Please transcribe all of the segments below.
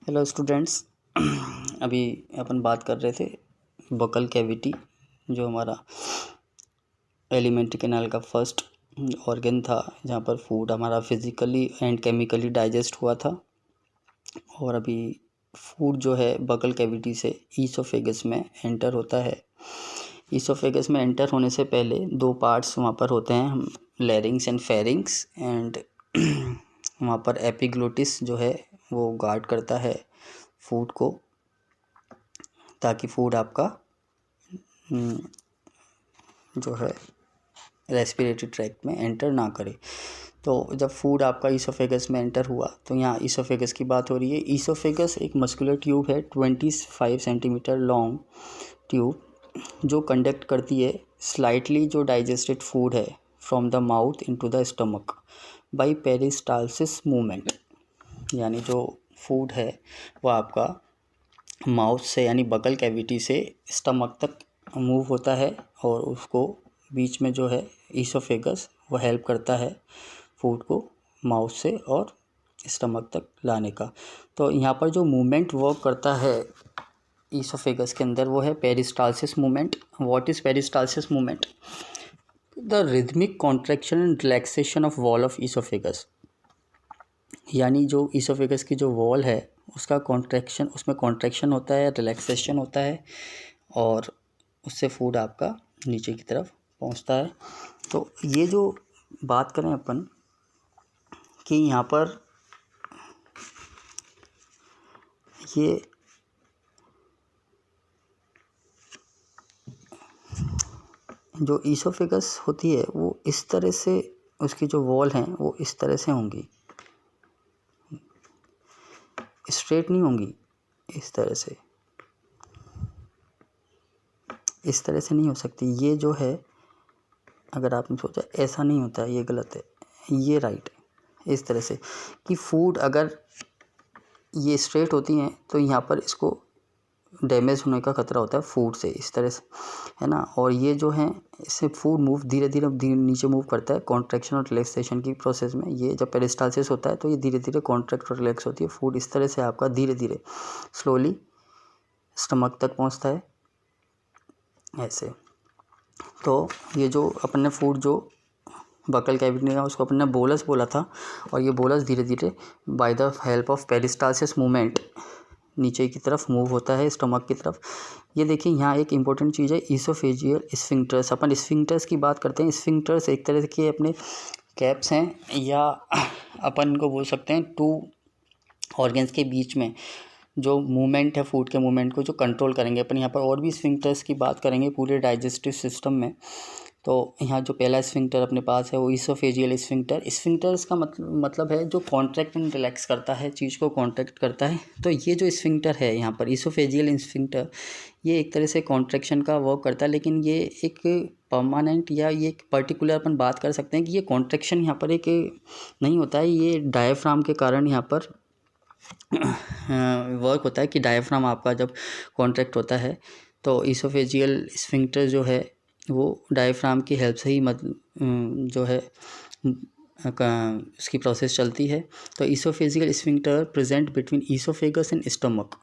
Hello students. अभी अपन बात कर रहे थे बकल कैविटी, जो हमारा एलिमेंट्री कैनाल का फर्स्ट ऑर्गन था, जहाँ पर फूड हमारा फिज़िकली एंड केमिकली डाइजेस्ट हुआ था। और अभी फूड जो है बकल कैविटी से ईसोफेगस में एंटर होता है। ईसोफेगस में एंटर होने से पहले दो पार्ट्स वहाँ पर होते हैं, लैरिंग्स एंड फेरिंग्स, एंड वहाँ पर एपिग्लोटिस जो है वो गार्ड करता है फूड को, ताकि फूड आपका जो है रेस्पिरेटरी ट्रैक्ट में एंटर ना करे। तो जब फूड आपका ईसोफेगस में एंटर हुआ, तो यहाँ ईसोफेगस की बात हो रही है। ईसोफेगस एक मस्कुलर ट्यूब है, 25 सेंटीमीटर लॉन्ग ट्यूब, जो कंडक्ट करती है स्लाइटली जो डाइजेस्टेड फूड है from the mouth into the stomach by peristalsis movement. यानी जो फूड है वो आपका माउथ से यानी बकल कैविटी से स्टमक तक मूव होता है, और उसको बीच में जो है ईसोफेगस वो हेल्प करता है फूड को माउथ से और स्टमक तक लाने का। तो यहाँ पर जो मूवमेंट वर्क करता है ईसोफेगस के अंदर वो है peristalsis movement. What is peristalsis movement? The rhythmic contraction and relaxation of wall of oesophagus. यानी जो ईसोफेगस की जो वॉल है उसका कॉन्ट्रैक्शन, उसमें कॉन्ट्रैक्शन होता है, रिलैक्सेशन होता है, और उससे फूड आपका नीचे की तरफ पहुंचता है। तो ये जो बात करें अपन कि यहाँ पर ये जो ईसोफेगस होती है वो इस तरह से, उसकी जो वॉल हैं वो इस तरह से होंगी, स्ट्रेट नहीं होंगी, इस तरह से, इस तरह से नहीं हो सकती। ये जो है, अगर आपने सोचा ऐसा नहीं होता है, ये गलत है, ये राइट है। इस तरह से कि फूड अगर ये स्ट्रेट होती हैं तो यहाँ पर इसको डैमेज होने का खतरा होता है फूड से, इस तरह से, है ना। और ये जो है इससे फूड मूव धीरे धीरे नीचे मूव करता है कॉन्ट्रैक्शन और रिलैक्सेशन की प्रोसेस में। ये जब पेरिस्टालसिस होता है तो ये धीरे धीरे कॉन्ट्रैक्ट और रिलैक्स होती है। फूड इस तरह से आपका धीरे धीरे स्लोली स्टमक तक पहुंचता है, ऐसे। तो ये जो अपन ने फूड जो बकल कैविटी का उसको अपन ने बोलस बोला था, और ये बोलस धीरे धीरे by the help of peristalsis movement नीचे की तरफ मूव होता है स्टमक की तरफ। ये देखिए यहाँ एक इम्पोर्टेंट चीज़ है, ईसोफेजियल स्फिंक्टर्स। अपन स्फिंक्टर्स की बात करते हैं। स्फिंक्टर्स एक तरह के अपने कैप्स हैं, या अपन इनको बोल सकते हैं टू ऑर्गन्स के बीच में जो मूवमेंट है, फूड के मूवमेंट को जो कंट्रोल करेंगे। अपन यहाँ पर और भी स्फिंक्टर्स की बात करेंगे पूरे डाइजेस्टिव सिस्टम में। तो यहाँ जो पहला स्फिंक्टर अपने पास है वो ईसोफेजियल स्फिंक्टर। स्फिंक्टर्स का मतलब है जो कॉन्ट्रैक्ट एंड रिलैक्स करता है, चीज़ को कॉन्ट्रैक्ट करता है। तो ये जो स्फिंक्टर है यहाँ पर ईसोफेजियल स्फिंक्टर, ये एक तरह से कॉन्ट्रैक्शन का वर्क करता है, लेकिन ये एक परमानेंट या ये एक पर्टिकुलर अपन बात कर सकते हैं कि ये कॉन्ट्रैक्शन यहाँ पर एक नहीं होता है, ये डायफ्राम के कारण यहाँ पर वर्क होता है। कि डायफ्राम आपका जब कॉन्ट्रैक्ट होता है तो ईसोफेजियल स्फिंक्टर जो है वो डायफ्राम की हेल्प से ही जो है उसकी प्रोसेस चलती है। तो oesophageal sphincter present between oesophagus and stomach.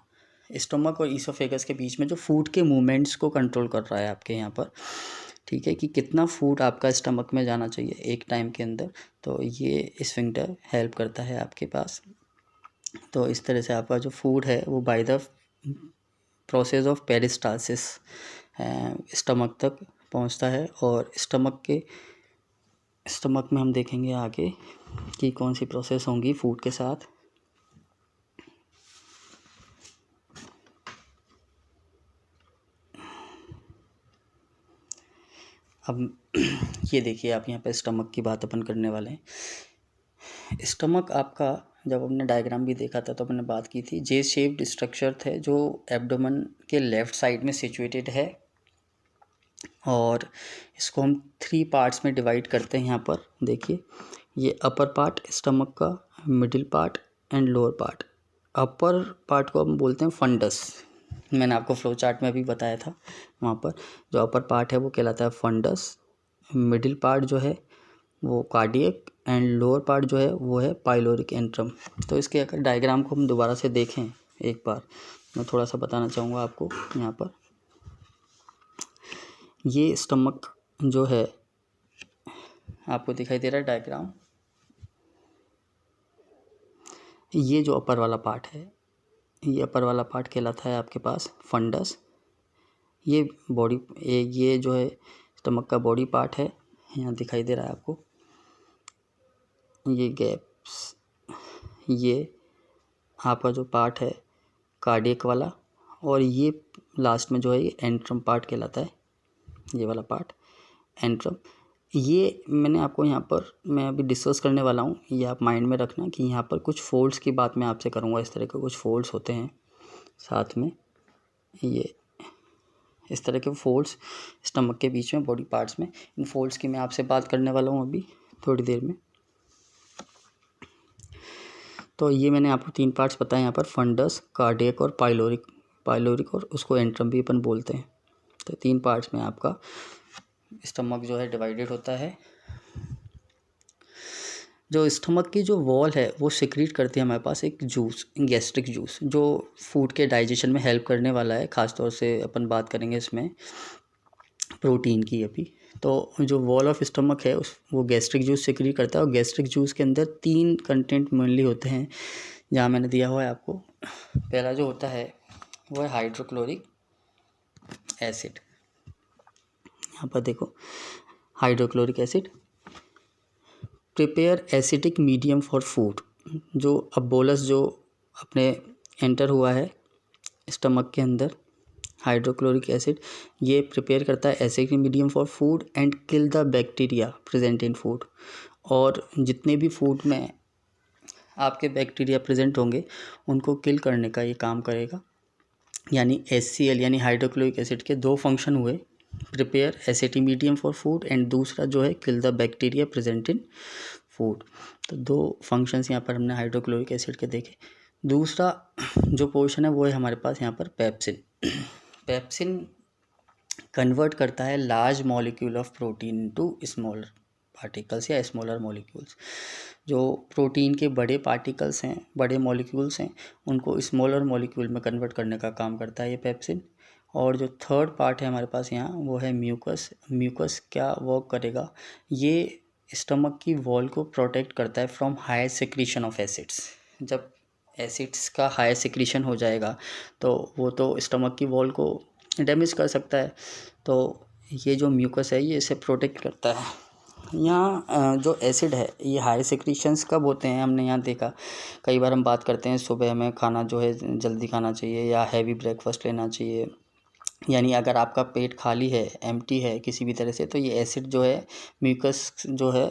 Stomach और ईसोफेगस के बीच में जो फूड के मूवमेंट्स को कंट्रोल कर रहा है आपके यहाँ पर, ठीक है, कि कितना फूड आपका स्टमक में जाना चाहिए एक टाइम के अंदर। तो ये स्फिंक्टर हेल्प करता है आपके पास। तो इस तरह से आपका जो फूड है वो by the process of peristalsis stomach तक पहुंचता है। और स्टमक में हम देखेंगे आगे कि कौन सी प्रोसेस होंगी फूड के साथ। अब ये देखिए, आप यहाँ पे स्टमक की बात अपन करने वाले हैं। स्टमक आपका जब हमने डायग्राम भी देखा था तो हमने बात की थी, जे शेप्ड स्ट्रक्चर थे जो एब्डोमेन के लेफ़्ट साइड में सिचुएटेड है, और इसको हम 3 पार्ट्स में डिवाइड करते हैं। यहाँ पर देखिए, ये अपर पार्ट स्टमक का, middle part and lower part. Upper part को हम बोलते हैं फंडस। मैंने आपको फ्लो चार्ट में भी बताया था, वहाँ पर जो अपर पार्ट है वो कहलाता है फंडस, मिडिल पार्ट जो है वो कार्डियक, एंड लोअर पार्ट जो है वो है पाइलोरिक एंट्रम। तो इसके अगर डायग्राम को हम दोबारा से देखें एक बार मैं थोड़ा सा बताना चाहूँगा आपको। यहाँ पर ये स्टमक जो है आपको दिखाई दे रहा है डायग्राम, ये जो अपर वाला पार्ट है, ये अपर वाला पार्ट कहलाता है आपके पास फंडस। ये बॉडी, ये जो है स्टमक का बॉडी पार्ट है, यहाँ दिखाई दे रहा है आपको। ये गैप्स, ये आपका जो पार्ट है कार्डियक वाला, और ये लास्ट में जो है ये एंट्रम पार्ट कहलाता है, ये वाला पार्ट एंट्रम। ये मैंने आपको यहाँ पर मैं अभी डिस्कस करने वाला हूँ, ये आप माइंड में रखना कि यहाँ पर कुछ फोल्ड्स की बात मैं आपसे करूँगा। इस तरह के कुछ फोल्ड्स होते हैं साथ में, ये इस तरह के फोल्ड्स स्टमक के बीच में बॉडी पार्ट्स में, इन फोल्ड्स की मैं आपसे बात करने वाला हूँ अभी थोड़ी देर में। तो ये मैंने आपको 3 पार्ट्स बताए यहाँ पर, फंडस, कार्डियक और पाइलोरिक और उसको एंट्रम भी अपन बोलते हैं। तो 3 पार्ट्स में आपका स्टमक जो है डिवाइडेड होता है। जो स्टमक की जो वॉल है वो सिक्रीट करती है हमारे पास एक जूस, गैस्ट्रिक जूस, जो फूड के डाइजेशन में हेल्प करने वाला है। ख़ासतौर से अपन बात करेंगे इसमें प्रोटीन की अभी। तो जो वॉल ऑफ स्टमक है वो गैस्ट्रिक जूस सिक्रीट करता है, और गैस्ट्रिक जूस के अंदर 3 कंटेंट मेनली होते हैं, जहाँ मैंने दिया हुआ है आपको। पहला जो होता है वो है हाइड्रोक्लोरिक एसिड। यहाँ पर देखो, hydrochloric acid prepare acidic medium for food. जो अब बोलस जो अपने एंटर हुआ है स्टमक के अंदर, हाइड्रोक्लोरिक एसिड ये प्रिपेयर करता है acidic medium for food and kill the bacteria present in food. और जितने भी फूड में आपके बैक्टीरिया प्रेजेंट होंगे उनको किल करने का ये काम करेगा। यानी HCl यानी हाइड्रोक्लोरिक एसिड के 2 फंक्शन हुए, prepare acidic medium for food and दूसरा जो है kill the bacteria present in food. तो 2 फंक्शंस यहाँ पर हमने हाइड्रोक्लोरिक एसिड के देखे। दूसरा जो पोर्शन है वो है हमारे पास यहाँ पर पेप्सिन। पेप्सिन कन्वर्ट करता है large molecule of protein to smaller particles या स्मॉलर मॉलिक्यूल्स। जो प्रोटीन के बड़े पार्टिकल्स हैं, बड़े मॉलिक्यूल्स हैं, उनको स्मॉलर मॉलिक्यूल में कन्वर्ट करने का काम करता है ये पेप्सिन। और जो थर्ड पार्ट है हमारे पास यहाँ वो है म्यूकस। म्यूकस क्या वर्क करेगा, ये स्टमक की वॉल को प्रोटेक्ट करता है from higher secretion of acids. जब एसिड्स का हायर सिक्रीशन हो जाएगा तो वो तो स्टमक की वॉल को डैमेज कर सकता है, तो ये जो म्यूकस है ये इसे प्रोटेक्ट करता है। यहाँ जो एसिड है ये हाई सिक्रीशंस कब होते हैं, हमने यहाँ देखा कई बार हम बात करते हैं सुबह में खाना जो है जल्दी खाना चाहिए या हैवी ब्रेकफास्ट लेना चाहिए। यानी अगर आपका पेट खाली है, एम्प्टी है किसी भी तरह से, तो ये एसिड जो है, म्यूकस जो है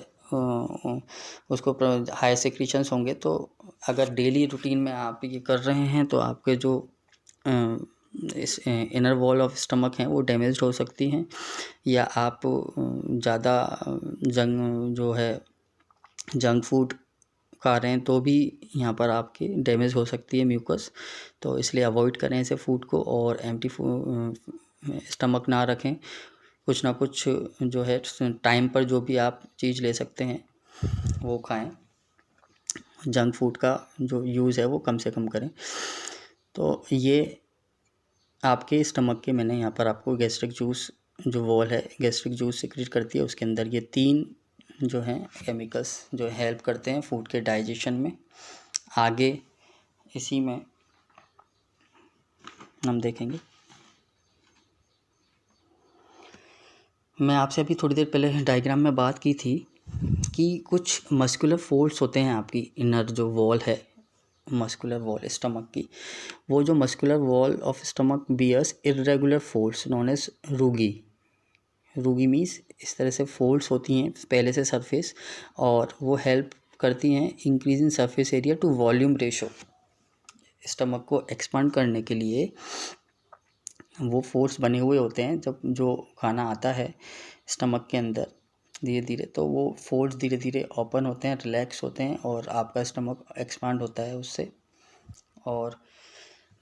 उसको हाई सिक्रीशंस होंगे। तो अगर डेली रूटीन में आप ये कर रहे हैं तो आपके जो इस इनर वॉल ऑफ स्टमक हैं वो डैमेज हो सकती हैं, या आप ज़्यादा जंक फूड खा रहे हैं तो भी यहाँ पर आपकी डैमेज हो सकती है म्यूकस। तो इसलिए अवॉइड करें ऐसे फूड को, और एम्प्टी स्टमक ना रखें। कुछ ना कुछ जो है टाइम पर जो भी आप चीज़ ले सकते हैं वो खाएं। जंक फूड का जो यूज़ है वो कम से कम करें। तो ये आपके स्टमक के, मैंने यहाँ पर आपको गैस्ट्रिक जूस जो वॉल है गैस्ट्रिक जूस सिक्रीट करती है, उसके अंदर ये 3 जो हैं केमिकल्स जो हेल्प करते हैं फूड के डाइजेशन में। आगे इसी में हम देखेंगे। मैं आपसे अभी थोड़ी देर पहले डायग्राम में बात की थी कि कुछ मस्कुलर फोल्ड्स होते हैं आपकी इनर जो वॉल है, मस्कुलर वॉल स्टमक की। वो जो muscular wall of stomach bears irregular folds known as rugae. Rugae means इस तरह से फोल्ड्स होती हैं पहले से सरफेस, और वो हेल्प करती हैं increase in surface area to volume ratio. Stomach को एक्सपांड करने के लिए वो फोर्स बने हुए होते हैं। जब जो खाना आता है स्टमक के अंदर धीरे धीरे, तो वो फोर्स धीरे धीरे ओपन होते हैं, रिलैक्स होते हैं, और आपका स्टमक एक्सपांड होता है उससे। और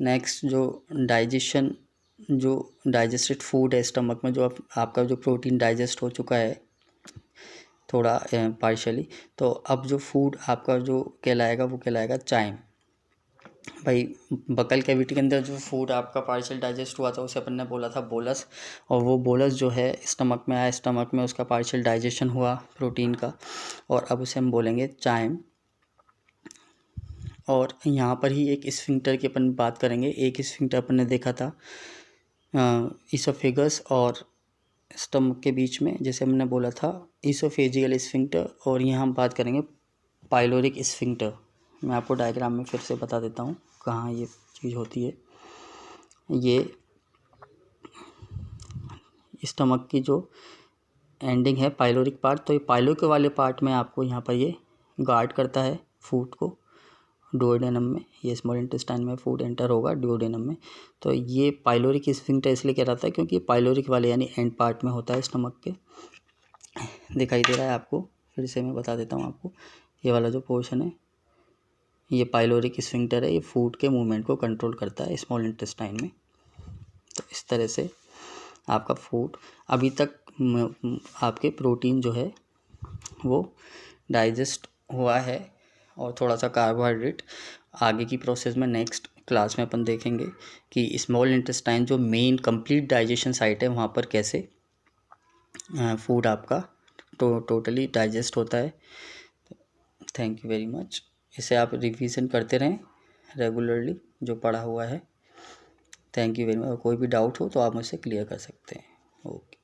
नेक्स्ट जो डाइजेशन, जो डाइजेस्टेड फूड है स्टमक में, जो आपका जो प्रोटीन डाइजेस्ट हो चुका है थोड़ा पार्शियली, तो अब जो फूड आपका जो कहलाएगा वो कहलाएगा चाइम। भाई बकल कैविटी के अंदर जो फूड आपका पार्शियल डाइजेस्ट हुआ था उसे अपन ने बोला था बोलस, और वो बोलस जो है स्टमक में आया, स्टमक में उसका पार्शियल डाइजेशन हुआ प्रोटीन का, और अब उसे हम बोलेंगे चाइम। और यहाँ पर ही एक स्फिंक्टर की अपन बात करेंगे। एक स्फिंक्टर अपन ने देखा था इसोफेगस और स्टमक के बीच में, जैसे हमने बोला था इसोफेजियल स्फिंक्टर, और यहाँ हम बात करेंगे पाइलोरिक स्फिंक्टर। मैं आपको डायग्राम में फिर से बता देता हूँ कहाँ ये चीज़ होती है। ये स्टमक की जो एंडिंग है पाइलोरिक पार्ट, तो ये पाइलोरिक वाले पार्ट में आपको यहाँ पर ये गार्ड करता है फूड को डुओडेनम में। ये स्मॉल इंटेस्टाइन में फूड एंटर होगा डुओडेनम में, तो ये पाइलोरिक स्फिंक्टर इसलिए कहलाता है क्योंकि पाइलोरिक वाले यानी एंड पार्ट में होता है स्टमक के। दिखाई दे रहा है आपको, फिर से मैं बता देता हूँ आपको। ये वाला जो पोर्शन है ये पाइलोरिक स्फिंक्टर है, ये फूड के मूवमेंट को कंट्रोल करता है स्मॉल इंटेस्टाइन में। तो इस तरह से आपका फूड अभी तक आपके प्रोटीन जो है वो डाइजेस्ट हुआ है, और थोड़ा सा कार्बोहाइड्रेट आगे की प्रोसेस में नेक्स्ट क्लास में अपन देखेंगे कि स्मॉल इंटेस्टाइन जो मेन कंप्लीट डाइजेशन साइट है वहाँ पर कैसे फूड आपका टोटली डाइजेस्ट होता है। Thank you very much. इसे आप रिवीजन करते रहें रेगुलरली जो पढ़ा हुआ है। Thank you very much. कोई भी डाउट हो तो आप मुझसे क्लियर कर सकते हैं। ओके।